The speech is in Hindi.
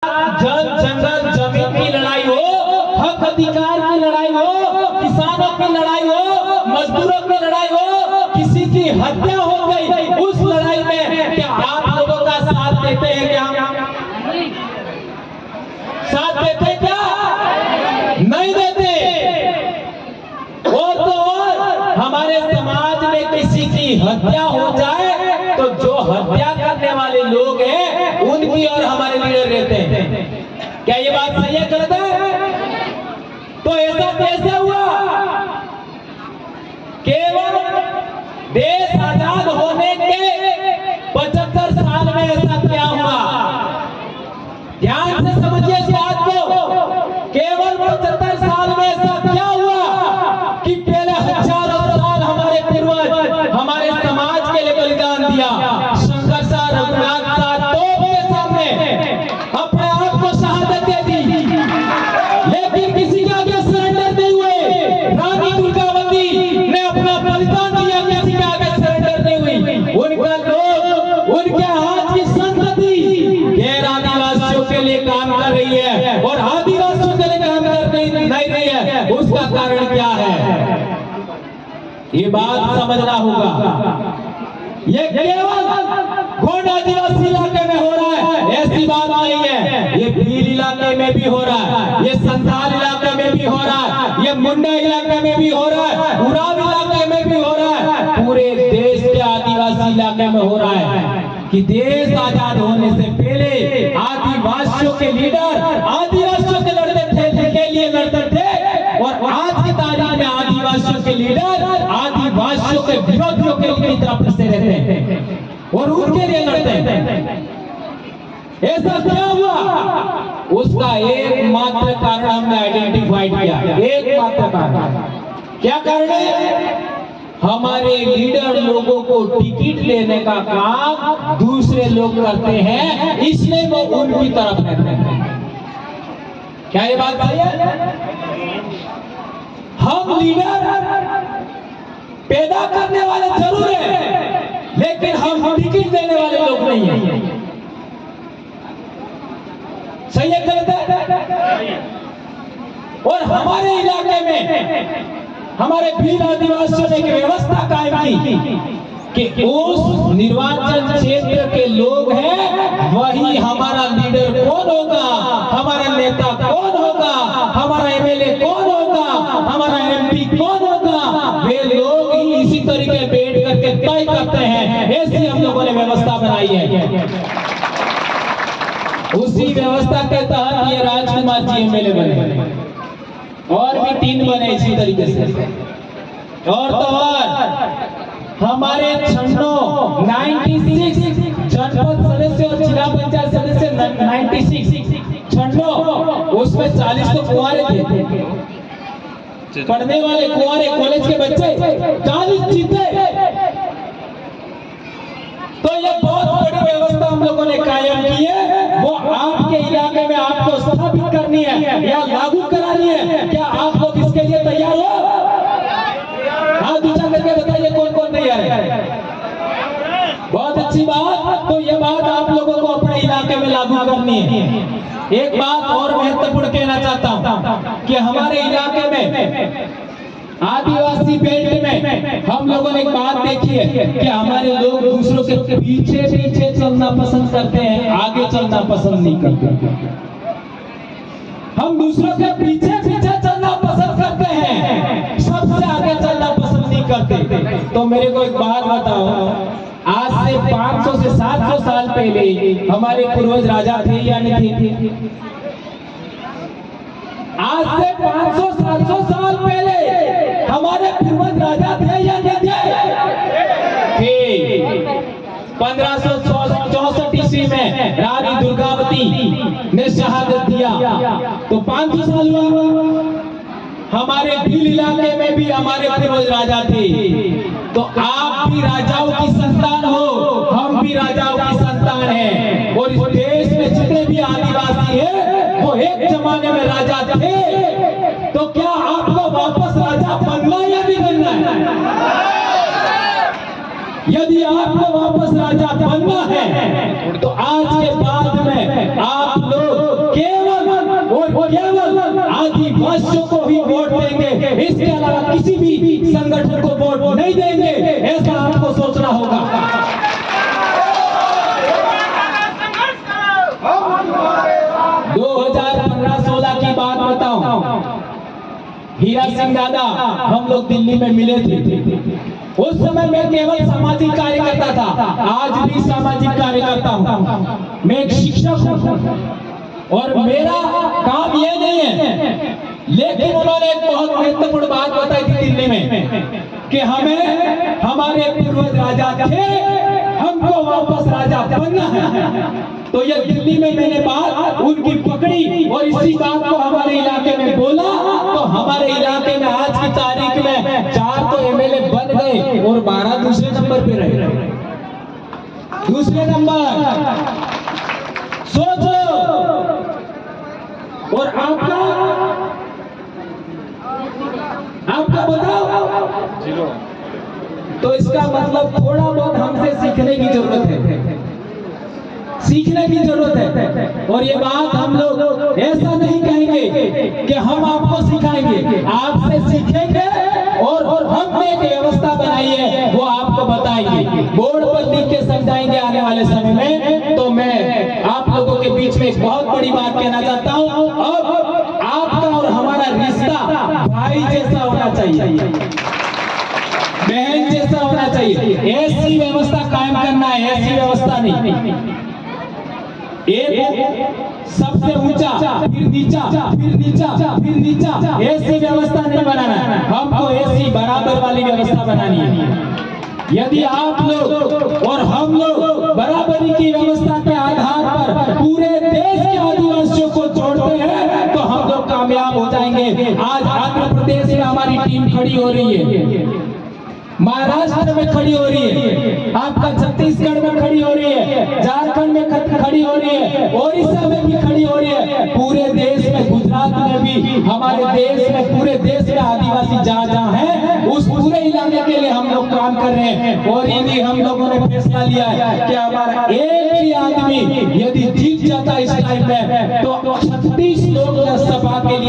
जल जंगल जमीन की लड़ाई हो, हक अधिकार की लड़ाई हो, किसानों की लड़ाई हो, मजदूरों की लड़ाई हो, किसी की हत्या हो गई, उस लड़ाई में क्या आप लोगों का साथ देते हैं? क्या साथ देते? क्या नहीं देते? और तो और हमारे समाज में किसी की हत्या हो जाए तो जो हत्या करने वाले लोग हैं उनकी और हमारे लीडर रहते हैं। क्या ये बात सही है? गलत है? तो ऐसा कैसे हुआ? केवल देश आजाद होने के 75 साल में ऐसा क्या हुआ? ध्यान से समझिए इस बात को। केवल 75 साल में ऐसा क्या हुआ कि पहले हजारों साल हमारे पूर्वज हमारे समाज के लिए बलिदान दिया। शंकर शाह, रघुनाथ शाह तोप के सामने अपने आप को शहादत दे दी, लेकिन किसी के आगे सरेंडर नहीं हुए। रानी दुर्गावती ने अपना बलिदान दिया, किसी के आगे सरेंडर नहीं हुई। उनका लोग, उनके हाथ की संतति गैर आदिवासियों के लिए काम कर रही है और आदिवासियों के लिए काम कर नहीं रही है। उसका कारण क्या है? ये बात समझना होगा। ये केवल गोंड आदिवासी इलाके में हो रहा है ऐसी बात नहीं है। ये भील इलाके में भी हो रहा है, ये संथाल इलाके में भी हो रहा है, ये मुंडा इलाके में भी हो रहा है, उराव इलाके में भी हो रहा है, पूरे देश के आदिवासी इलाके में हो रहा है कि देश आजाद होने से पहले आदिवासियों के लीडर आदिवासियों के लिए लड़ते थे और आज की तारीख में आदिवासियों के लीडर आदिवासियों के विरोधियों की तरफ से रहते हैं और उनके लिए लड़ते हैं। ऐसा क्या हुआ? उसका एकमात्र कारण हमने आइडेंटिफाइड किया। एकमात्र कारण क्या कारण है? हमारे लीडर लोगों को टिकट देने का काम दूसरे लोग करते हैं, इसलिए वो उनकी तरफ रहते हैं। क्या ये बात सही है? हम लीडर पैदा करने वाले जरूर हैं, लेकिन हम टिकट देने वाले लोग नहीं हैं। सही है? गलत है? और हमारे इलाके में हमारे भील आदिवासियों ने एक व्यवस्था कायम की कि उस निर्वाचन क्षेत्र के लोग हैं, वही हमारा लीडर कौन होगा, हमारा नेता कौन होगा, हमारा एमएलए कौन होगा, हमारा एमपी कौन होगा, वे लोग ही इसी तरीके बैठ करके तय करते हैं। ऐसी हम लोगों ने व्यवस्था बनाई है। उसी व्यवस्था के तहत ये राजकुमार जी एमएलए बने और भी 3 बने इसी तरीके से। और तो और हमारे 96 जनपद सदस्य और जिला पंचायत सदस्य 96 उसमें 40 तो कुंवारे थे, पढ़ने वाले कुंवारे कॉलेज के बच्चे 40 जीते। तो ये बहुत बड़ी व्यवस्था हम लोगों ने कायम की है। वो आपके इलाके में आपको स्थापित करनी है या लागू करानी है। क्या आप लोग इसके लिए तैयार हो? हाथ ऊंचा करके बताइए कौन कौन तैयार है। बहुत अच्छी बात। तो ये बात आप लोगों को अपने इलाके में लागू करनी है। एक बात और महत्वपूर्ण कहना चाहता हूं कि हमारे इलाके में आदिवासी बेल्ट में हम लोगों ने एक बात देखी है कि हमारे लोग दूसरों के पीछे पीछे चलना पसंद करते हैं, आगे चलना पसंद नहीं करते। हम दूसरों के पीछे पीछे चलना पसंद करते हैं, सबसे आगे चलना पसंद नहीं करते। तो मेरे को एक बात बताओ, आज से 500 से 700 साल पहले हमारे पूर्वज राजा थे या नहीं थे? आज से 500-700 साल पहले हमारे पूर्वज राजा थे या नहीं थे? 1564 ईस्वी में रानी दुर्गावती ने शहादत दिया तो 500 साल हुआ। हमारे भील इलाके में भी हमारे पूर्वज राजा थे। तो आप भी राजाओं की संतान हो, हम भी राजाओं की संतान हैं। और इस देश में जितने भी आदिवासी हैं वो एक जमाने में राजा थे। तो क्या आपको वापस राजा बनना या नहीं बनना है? यदि आपको वापस राजा बनना है तो आज के बाद में आप लोग आदिवासियों को ही वोट देंगे, इसके अलावा किसी भी संगठन को वोट नहीं देंगे, ऐसा आपको सोचना होगा। 2015-16 की बात बताऊं, हीरा सिंह दादा हम लोग दिल्ली में मिले थे। उस समय मैं केवल सामाजिक कार्य करता था, आज भी सामाजिक कार्य करता हूं। मैं एक शिक्षक हूं और मेरा काम ये नहीं है, लेकिन उन्होंने एक बहुत महत्वपूर्ण बात बताई थी दिल्ली में कि हमें हमारे पूर्वज राजा थे, हमको वापस राजा बनना है। तो ये दिल्ली में मैंने बात उनकी पकड़ी और इसी बात को हमारे इलाके में बोला, तो हमारे इलाके में आज की तारीख में 4 तो एमएलए बन गए और 12 दूसरे नंबर पे रहे। दूसरे नंबर सोच लो। और आपका बताओ, तो इसका मतलब थोड़ा बहुत हमसे सीखने की जरूरत है, सीखने की जरूरत है। और ये बात हम लोग ऐसा नहीं कहेंगे कि हम आपको सिखाएंगे, आपसे सीखेंगे और हमने एक व्यवस्था बनाई है वो आपको बताएंगे, बोर्ड पर लिख के समझाएंगे आने वाले समय में। तो मैं आप लोगों के बीच में एक बहुत बड़ी बात कहना चाहता हूँ, अब आपका और हमारा रिश्ता भाई जैसा होना चाहिए, बहन जैसा होना चाहिए। ऐसी व्यवस्था कायम करना है, ऐसी व्यवस्था नहीं एक सबसे ऊंचा फिर नीचा फिर नीचा फिर नीचा, ऐसी व्यवस्था नहीं बनाना है। हमको ऐसी बराबर वाली व्यवस्था बनानी है। यदि आप लोग और हम लोग बराबरी की व्यवस्था के आधार पर पूरे देश के आदिवासियों को जोड़ते हैं तो हम लोग कामयाब हो जाएंगे। आज आंध्र प्रदेश में हमारी टीम खड़ी हो रही है, महाराष्ट्र में खड़ी हो रही है, आपका छत्तीसगढ़ में खड़ी हो रही है, झारखंड में खड़ी हो रही है, ओडिशा में भी खड़ी हो रही है, पूरे देश में, गुजरात में भी, हमारे देश में, पूरे देश में आदिवासी जहाँ जहाँ है उस पूरे इलाके के लिए हम लोग काम कर रहे हैं। और यदि हम लोगों ने फैसला लिया है कि हमारा एक ही आदमी यदि जीत जाता इस टाइम में तो 36 लोग सपा के लिए